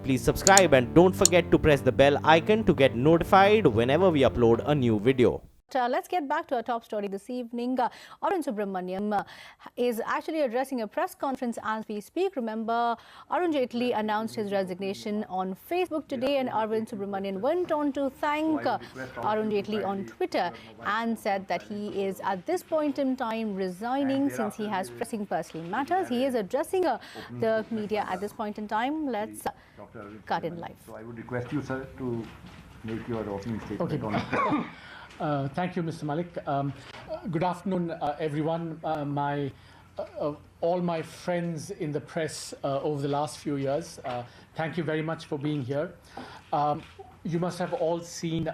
please subscribe and don't forget to press the bell icon to get notified whenever we upload a new video. Let's get back to our top story this evening. Arvind Subramanian is actually addressing a press conference as we speak. Remember, Arun Jaitley announced his resignation on Facebook today, and Arvind Subramanian went on to thank Arun Jaitley on Twitter and said that he is at this point in time resigning since he has pressing personal matters. He is addressing the media at this point in time. Let's cut in live. So I would request you, sir, to make your opening statement. Okay. Thank you, Mr. Malik. Good afternoon, everyone. All my friends in the press over the last few years, thank you very much for being here. You must have all seen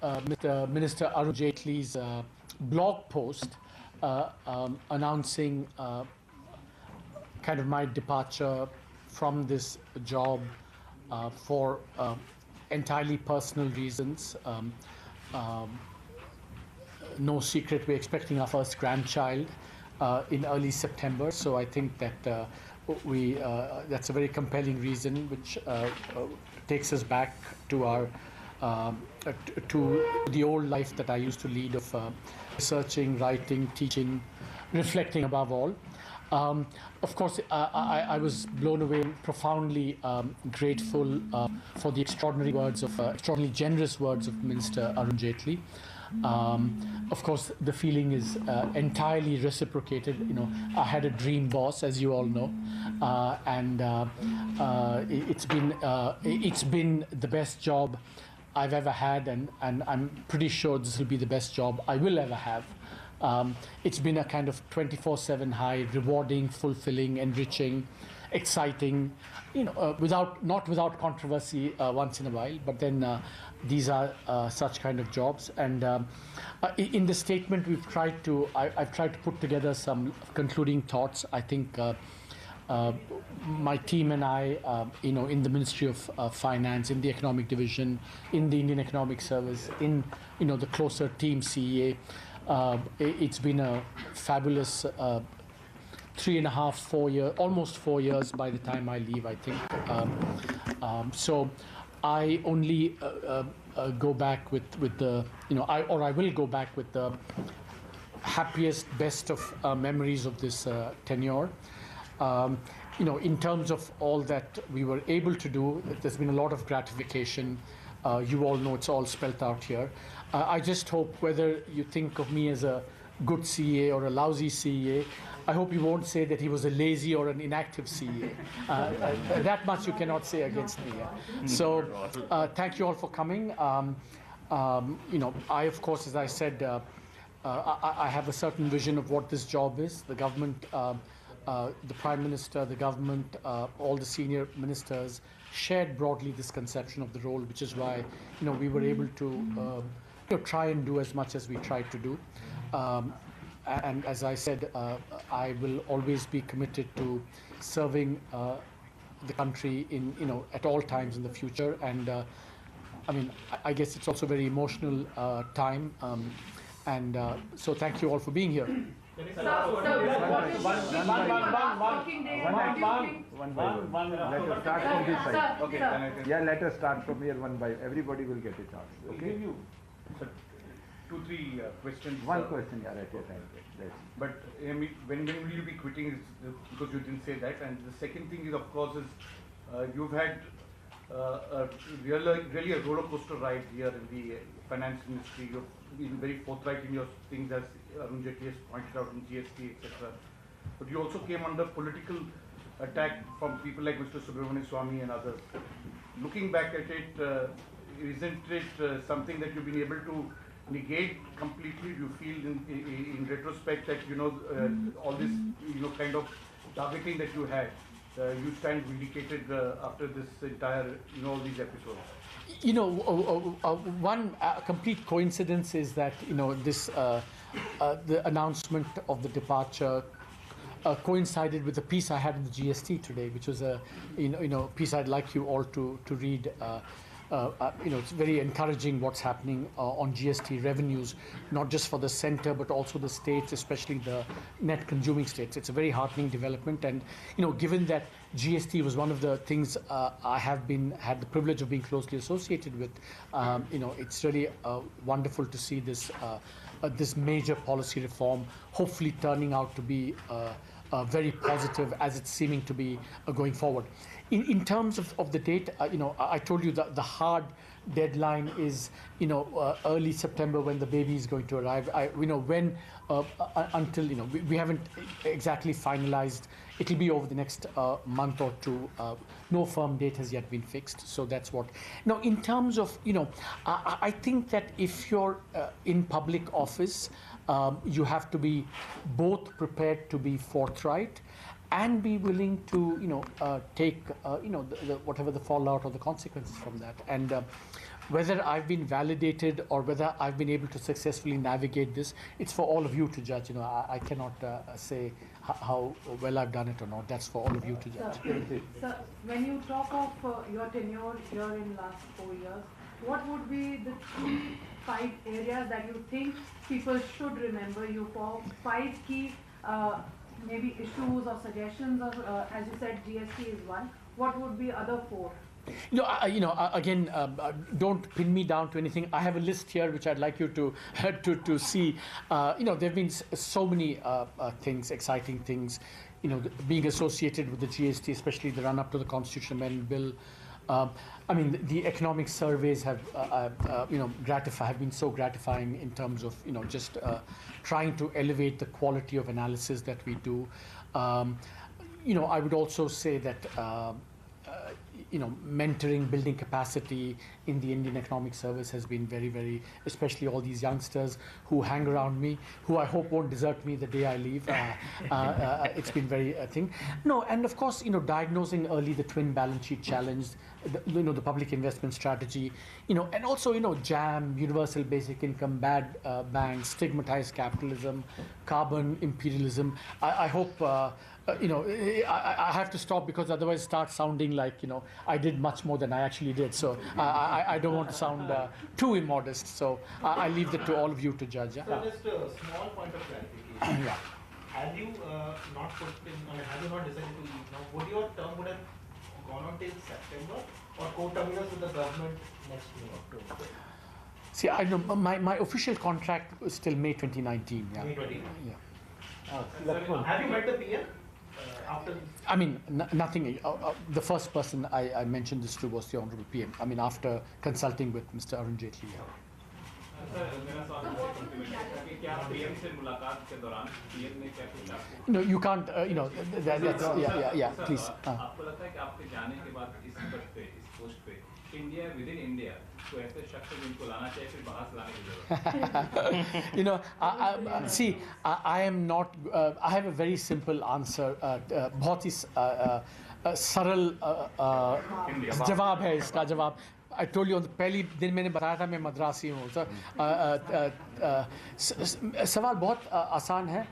Mr. Minister Arun Jaitley's blog post announcing kind of my departure from this job for entirely personal reasons. No secret, we're expecting our first grandchild in early September, so I think that that's a very compelling reason, which takes us back to our to the old life that I used to lead of researching, writing, teaching, reflecting above all. Of course, I was blown away, profoundly grateful for the extraordinarily generous words of Minister Arun Jaitley. Of course, the feeling is entirely reciprocated. You know, I had a dream boss, as you all know, and it's been the best job I've ever had, and I'm pretty sure this will be the best job I will ever have. It's been a kind of 24/7 high, rewarding, fulfilling, enriching, exciting, you know, not without controversy once in a while, but then these are such kind of jobs. And in the statement I've tried to put together some concluding thoughts. I think my team and I, you know, in the Ministry of Finance, in the Economic Division, in the Indian Economic Service, in, you know, the closer team CEA, it's been a fabulous 3.5, 4 years, almost 4 years by the time I leave, I think. So I only go back with the, you know, I will go back with the happiest, best of memories of this tenure. You know, in terms of all that we were able to do, there's been a lot of gratification. You all know it's all spelt out here. I just hope, whether you think of me as a good CA or a lousy CA, I hope you won't say that he was a lazy or an inactive CA. That much you cannot say against me. So thank you all for coming. You know, I, of course, as I said, I have a certain vision of what this job is. The government, the Prime Minister, the government, all the senior ministers shared broadly this conception of the role, which is why, you know, we were able to you know, try and do as much as we tried to do. And as I said, I will always be committed to serving the country in, you know, at all times in the future. And I mean, I guess it's also a very emotional time. So thank you all for being here. One by one. Let us start from this side. Okay. Yeah, let us start from here one by. Everybody will get a chance. Okay. Sir, 2-3 questions. One question, yeah, at a time. But I mean, when will you be quitting? Because you didn't say that. And the second thing is, of course, is you've had really a roller coaster ride here in the finance ministry. You've been very forthright in your things, as Arun Jaitley has pointed out, in GST, etc. But you also came under political attack from people like Mr. Subramanian Swamy and others. Looking back at it, isn't it something that you've been able to negate completely? Do you feel in retrospect that, you know, all this, you know, kind of targeting that you had, you stand vindicated after this entire, you know, all these episodes? You know, one complete coincidence is that, you know, this the announcement of the departure coincided with a piece I had in the GST today, which was a you know piece I'd like you all to read. it's very encouraging what's happening on GST revenues, not just for the center, but also the states, especially the net consuming states. It's a very heartening development. And, given that GST was one of the things I have had the privilege of being closely associated with, it's really wonderful to see this this major policy reform hopefully turning out to be very positive as it's seeming to be going forward. In terms of the date, I told you that the hard deadline is, early September when the baby is going to arrive. Until, we haven't exactly finalized. It'll be over the next month or two. No firm date has yet been fixed. So that's what. Now, in terms of, I think that if you're in public office, you have to be both prepared to be forthright and be willing to, take, whatever the fallout or the consequences from that. And whether I've been validated or whether I've been able to successfully navigate this, it's for all of you to judge. I cannot say how well I've done it or not. That's for all of you to judge. Sir, when you talk of your tenure here in last 4 years, what would be the 5 areas that you think people should remember you for? 5 key maybe issues or suggestions, or as you said, GST is one. What would be other 4? Again, don't pin me down to anything. I have a list here which I'd like you to see. There've been so many things, exciting things, being associated with the GST, especially the run-up to the Constitution Amendment Bill. The economic surveys have, have been so gratifying in terms of, just trying to elevate the quality of analysis that we do. I would also say that, mentoring, building capacity in the Indian Economic Service has been very, very, especially all these youngsters who hang around me, who I hope won't desert me the day I leave. It's been very, thing. No, and of course, diagnosing early the twin balance sheet challenge, the public investment strategy, and also, JAM, universal basic income, bad banks, stigmatized capitalism, carbon imperialism. I hope, I have to stop because otherwise it starts sounding like, I did much more than I actually did. So I don't want to sound too immodest. So I leave that to all of you to judge. Yeah? So just a small point of clarification. Yeah. Have you not put in, have you not decided to leave now? Would your term would have gone on till September or co-terminus with the government next year, October? See, I know my official contract was till May 2019. Yeah. May 2019. Yeah. Have you met the PM? After Nothing. The first person I mentioned this to was the Honorable PM. After consulting with Mr. Arvind Subramanian. No, you can't. That's yeah. Please. India within India, तो ऐसे शख्स जिनको लाना चाहिए फिर बाहर से लाने की जरूरत See, I am not. I have a very simple answer. बहुत ही सरल जवाब है इसका जवाब. I told you on the पहली दिन मैंने बताया था मैं मद्रासी हूँ. सवाल बहुत आसान है.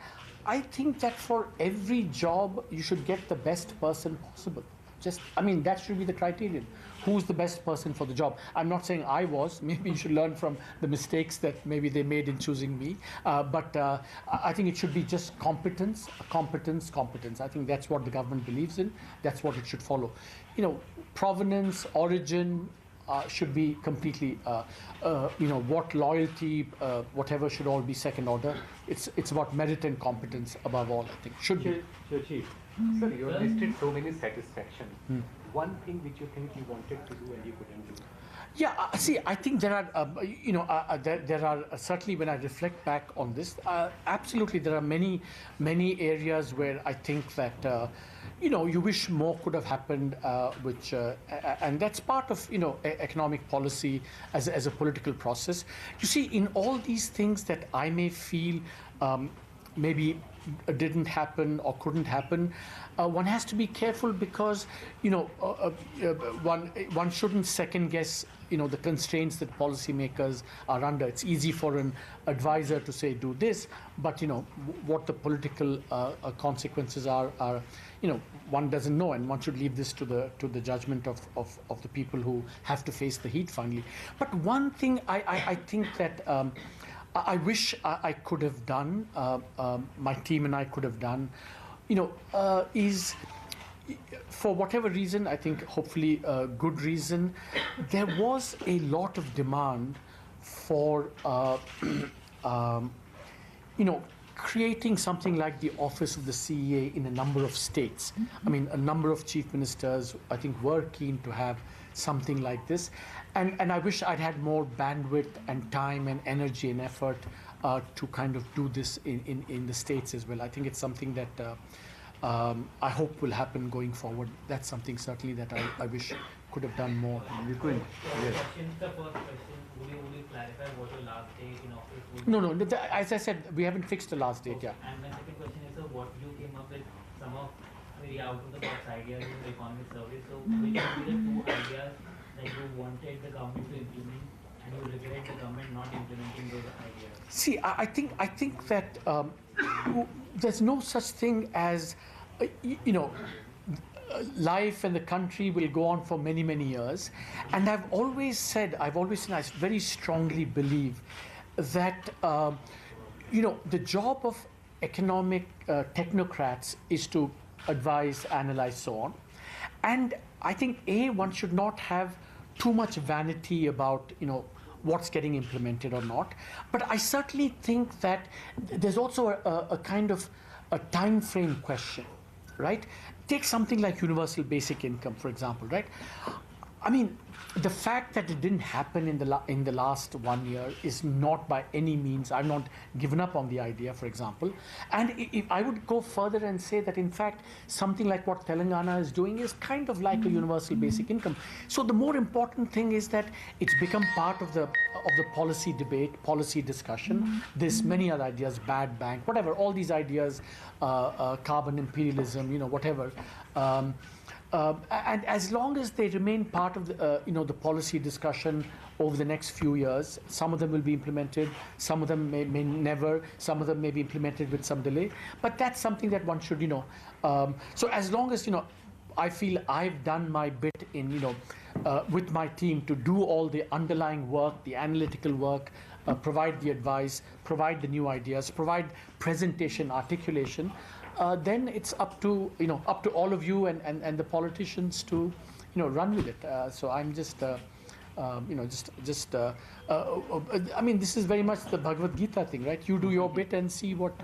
I think that for every job you should get the best person possible. That should be the criterion. Who's the best person for the job? I'm not saying I was. Maybe you should learn from the mistakes that maybe they made in choosing me. But I think it should be just competence. I think that's what the government believes in. That's what it should follow. Provenance, origin, should be completely, what loyalty, whatever should all be second order. It's about merit and competence above all, I think. Should be. Sir, you have listed so many satisfactions. One thing which you think you wanted to do and you couldn't do? Yeah, see, I think there are, there are certainly when I reflect back on this, absolutely there are many areas where I think that, you wish more could have happened, and that's part of, economic policy as a political process. You see, in all these things that I may feel maybe didn't happen or couldn't happen, one has to be careful because, one shouldn't second guess, the constraints that policymakers are under. It's easy for an advisor to say do this, but what the political consequences are, one doesn't know, and one should leave this to the judgment of the people who have to face the heat finally. But one thing I think that I wish I could have done, my team and I could have done, is, for whatever reason, I think hopefully a good reason, there was a lot of demand for, creating something like the office of the CEA in a number of states. I mean, a number of chief ministers, I think, were keen to have something like this. And I wish I'd had more bandwidth and time and energy and effort to kind of do this in the States as well. I think it's something that I hope will happen going forward. That's something certainly that I wish could have done more. You could, yes. The first question, would you clarify what your last date in office would No, as I said, we haven't fixed the last date, yeah. And my second question is, what you came up with some of very out of the box ideas in the economic survey. So which would be the 2 ideas that you wanted the government to implement and you regret the government not implementing those ideas? See, I think that there's no such thing as, life and the country will go on for many, many years. And I've always said, I very strongly believe that, the job of economic technocrats is to advise, analyze, so on. And I think, one should not have too much vanity about, what's getting implemented or not. But I certainly think that there's also a kind of a time frame question, right? Take something like universal basic income, for example, right? I mean, the fact that it didn't happen in the last 1 year is not by any means, I've not given up on the idea, for example. And if I would go further and say that, in fact, something like what Telangana is doing is kind of like a universal basic income. So the more important thing is that it's become part of the policy debate, policy discussion. There's many other ideas, bad bank, whatever, all these ideas, carbon imperialism, whatever. And as long as they remain part of the policy discussion over the next few years, some of them will be implemented, some of them may never, some of them may be implemented with some delay. But that's something that one should, so as long as, I feel I've done my bit in, with my team to do all the underlying work, the analytical work, provide the advice, provide the new ideas, provide presentation, articulation. Then it's up to all of you and the politicians to run with it. So I'm just I mean, this is very much the Bhagavad Gita thing, right? You do your bit and see what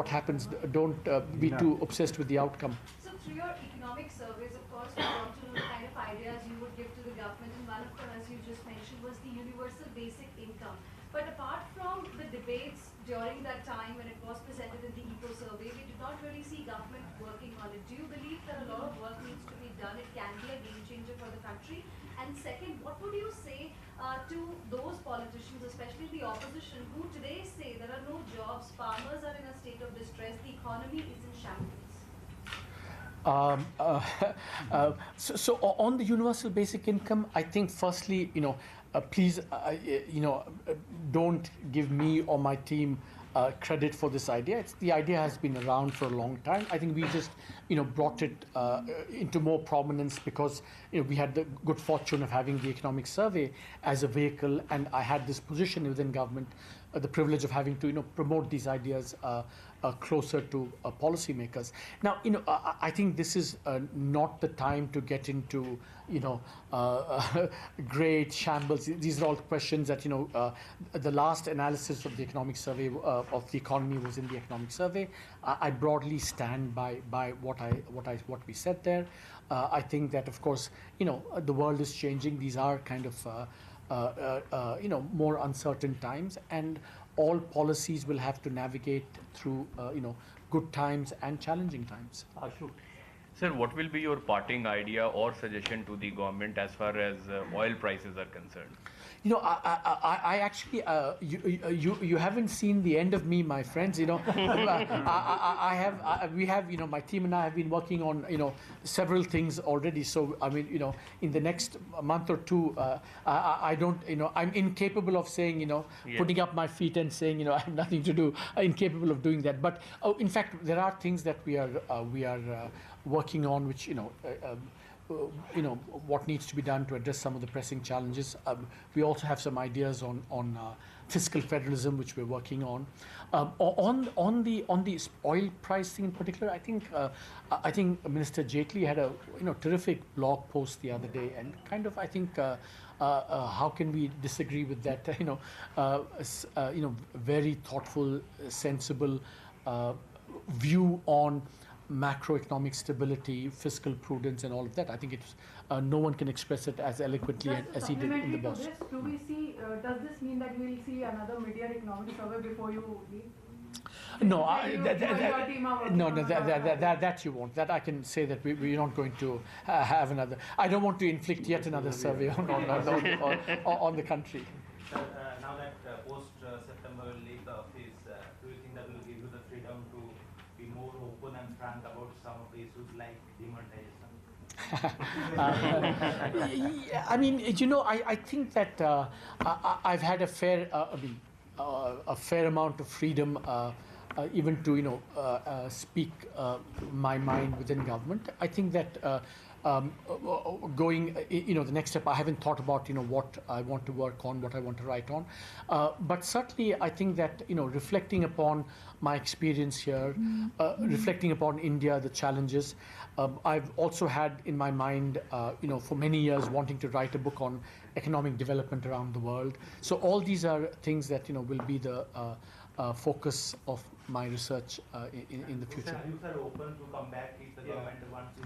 happens. Don't be too obsessed with the outcome. So through your economic surveys, of course, we want to know the kind of ideas you would give to the government, and one of them, as you just mentioned, was the universal basic income. But apart from the debates during that time when it was presented in the eco survey, we did not really see government working on it. Do you believe that a lot of work needs to be done? It can be a game changer for the country. And second, what would you say to those politicians, especially the opposition, who today say there are no jobs, farmers are in a state of distress, the economy is in shambles? So on the universal basic income, I think firstly, please, don't give me or my team credit for this idea. The idea has been around for a long time. I think we just, brought it into more prominence because, we had the good fortune of having the economic survey as a vehicle, and I had this position within government, the privilege of having to, promote these ideas closer to policymakers. Now, I think this is not the time to get into, great shambles. These are all questions that, the last analysis of the economic survey of the economy was in the economic survey. I broadly stand by what we said there. I think that, of course, the world is changing. These are kind of more uncertain times, and all policies will have to navigate through good times and challenging times. Ashok, Sir, what will be your parting idea or suggestion to the government as far as oil prices are concerned? You know, I actually, you haven't seen the end of me, my friends. You know, we have, you know, my team and I have been working on, you know, several things already. So, I mean, you know, in the next month or two, I don't, you know, I'm incapable of saying, you know, putting up my feet and saying, you know, I have nothing to do. Incapable of doing that. But in fact, there are things that we are working on, which, you know, what needs to be done to address some of the pressing challenges. We also have some ideas on fiscal federalism, which we're working on. On the oil pricing in particular, I think Minister Jaitley had a terrific blog post the other day, and kind of I think how can we disagree with that? Very thoughtful, sensible view on macroeconomic stability, fiscal prudence, and all of that. I think it's no one can express it as eloquently as he did in the book. Do we see? Does this mean that we'll see another mid-year economic survey before you leave? No, that you won't. That I can say that we're not going to have another. I don't want to inflict yet another survey on the country. Sir, now that post-September will leave the office, do you think that will give you the freedom to be more open and frank about some of the issues like demonetization? I mean, you know, I think that I've had a fair amount of freedom, even to speak my mind within government. I think that going, the next step, I haven't thought about, what I want to work on, what I want to write on. But certainly, I think that, reflecting upon my experience here, reflecting upon India, the challenges, I've also had in my mind, for many years, wanting to write a book on economic development around the world. So all these are things that, will be the focus of my research in the future. Sir, are you open to come back if the government wants to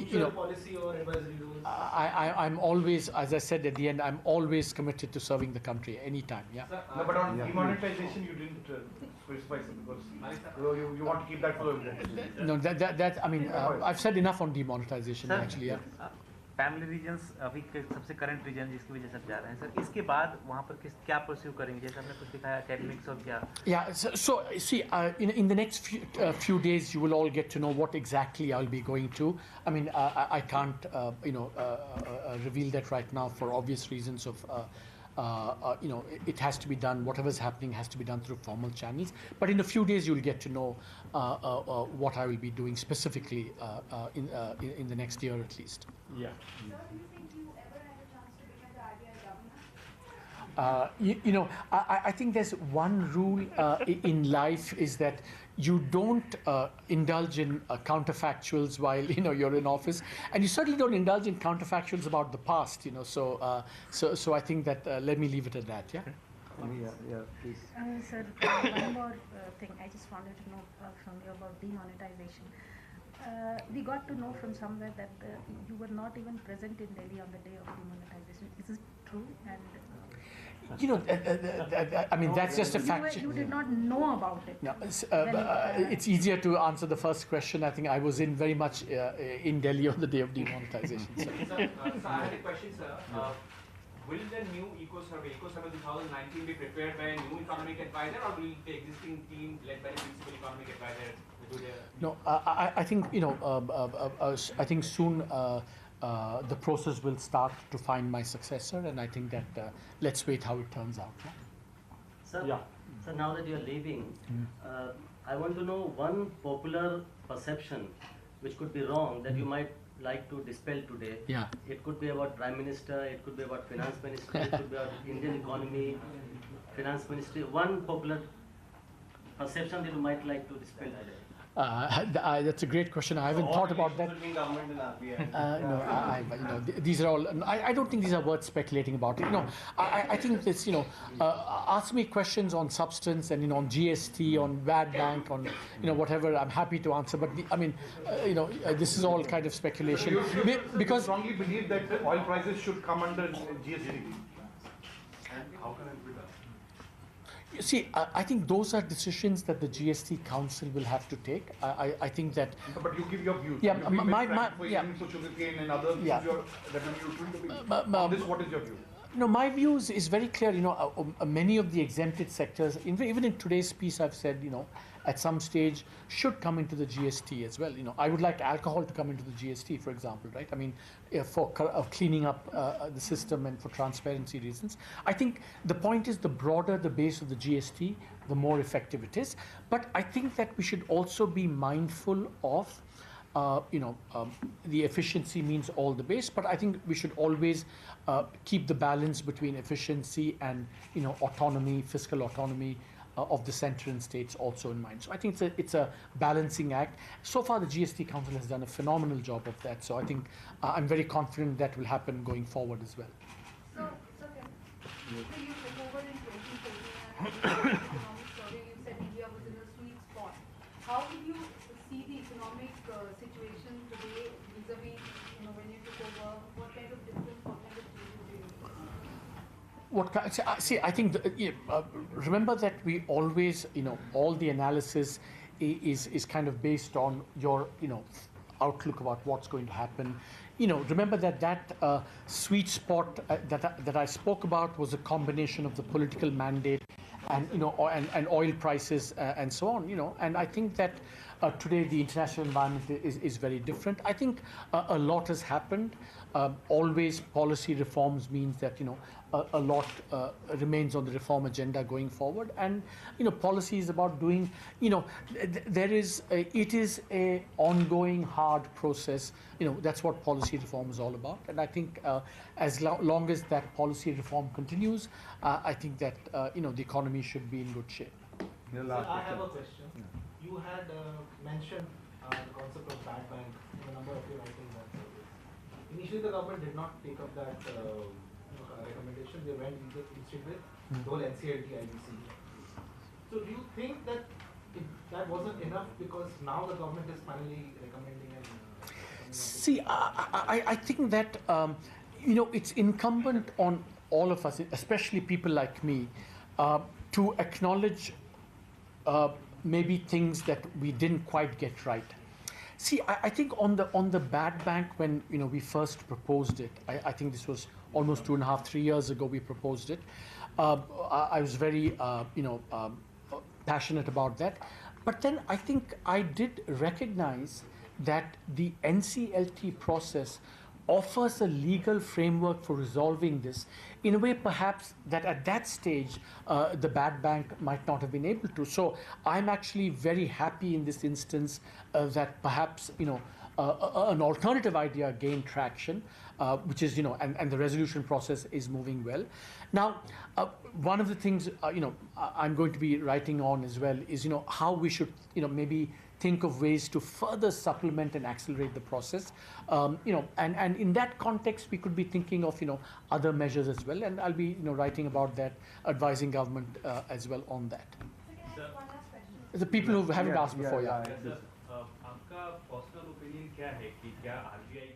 be another policy or advisory rules? I'm always, as I said at the end, I'm always committed to serving the country anytime. Yeah. No, but on demonetization, you didn't specify because you want to keep that for the No, that I mean, I've said enough on demonetization. Sir, actually. Yeah. Family reasons अभी सबसे current reason जिसकी वजह से आप जा रहे हैं sir, इसके बाद वहाँ पर क्या परस्यू करेंगे, जैसे हमने कुछ दिखाया एकेडमिक्स और क्या? Yeah, so see, in the next few days you will all get to know what exactly I'll be going to. I mean, I can't reveal that right now for obvious reasons of it has to be done, whatever's happening has to be done through formal channels. But in a few days you'll get to know what I will be doing specifically in the next year at least. Yeah. Sir, do you think you ever had a chance to become the RBI governor? I think there's one rule in life is that you don't indulge in counterfactuals while you're in office, and you certainly don't indulge in counterfactuals about the past. So I think that let me leave it at that. Yeah. Yeah, please. Sir, one more thing. I just wanted to know from you about demonetization. We got to know from somewhere that you were not even present in Delhi on the day of demonetization. Is it true? And I mean, that's just a fact. You did not know about it. No, it's easier to answer the first question. I think I was very much in Delhi on the day of demonetization. Sir, I had a question, sir. Will the new eco-survey 2019 be prepared by a new economic advisor, or will the existing team led by the principal economic advisor do their... No, I think, I think soon the process will start to find my successor, and I think that let's wait how it turns out. Yeah? Sir, yeah. So now that you're leaving, I want to know one popular perception which could be wrong that you might like to dispel today. Yeah. It could be about Prime Minister, it could be about Finance Minister, it could be about Indian economy, Finance Ministry. One popular perception that you might like to dispel today. That's a great question. I haven't thought about that. These are all. I don't think these are worth speculating about. I think this. Ask me questions on substance and on GST, on Bad Bank, on whatever. I'm happy to answer. But this is all kind of speculation. Because you strongly believe that oil prices should come under GST. And how can it be done? You see, I think those are decisions that the GST Council will have to take. I think that. But you give your views. Yeah, you yeah. For sugarcane and other things. Yeah. On this, what is your view? No, my views is very clear. Many of the exempted sectors, even in today's piece, I've said, at some stage should come into the GST as well. I would like alcohol to come into the GST, for example, right? I mean, for cleaning up the system and for transparency reasons. I think the point is the broader the base of the GST, the more effective it is. But I think that we should also be mindful of the efficiency means all the base, but I think we should always keep the balance between efficiency and autonomy, fiscal autonomy of the center and states also in mind. So I think it's a balancing act. So far, the GST Council has done a phenomenal job of that. So I think I'm very confident that will happen going forward as well. So you took over in 2014 and economic survey, you said India was in a sweet spot. How did you see the economic situation today vis-a-vis, when you took over? What kind of difference, what kind of changes do you See, I think, remember that we always, all the analysis is kind of based on your, outlook about what's going to happen. Remember that sweet spot that I spoke about was a combination of the political mandate and and oil prices and so on. And I think that today the international environment is very different. I think a lot has happened. Always policy reforms means that a lot remains on the reform agenda going forward, and policy is about doing. It is a ongoing hard process. That's what policy reform is all about, and I think as long as that policy reform continues, I think that the economy should be in good shape. So I have a question. Yeah. You had mentioned the concept of bad bank in a number of your writings and surveys. Initially, the government did not take up that recommendation. They went instead with the whole NCLT IBC. So do you think that that wasn't enough because now the government is finally recommending and See, I think that it's incumbent on all of us, especially people like me, to acknowledge maybe things that we didn't quite get right. See, I think on the bad bank, when we first proposed it, I think this was almost 2.5, 3 years ago we proposed it. I was very passionate about that. But then I think I did recognize that the NCLT process offers a legal framework for resolving this in a way perhaps that at that stage the bad bank might not have been able to. So I'm actually very happy in this instance that perhaps an alternative idea gained traction, which is and the resolution process is moving well. Now, one of the things I'm going to be writing on as well is how we should maybe think of ways to further supplement and accelerate the process. And in that context, we could be thinking of other measures as well. And I'll be writing about that, advising government as well on that. The people who haven't asked before, आपका personal opinion क्या है कि क्या RBI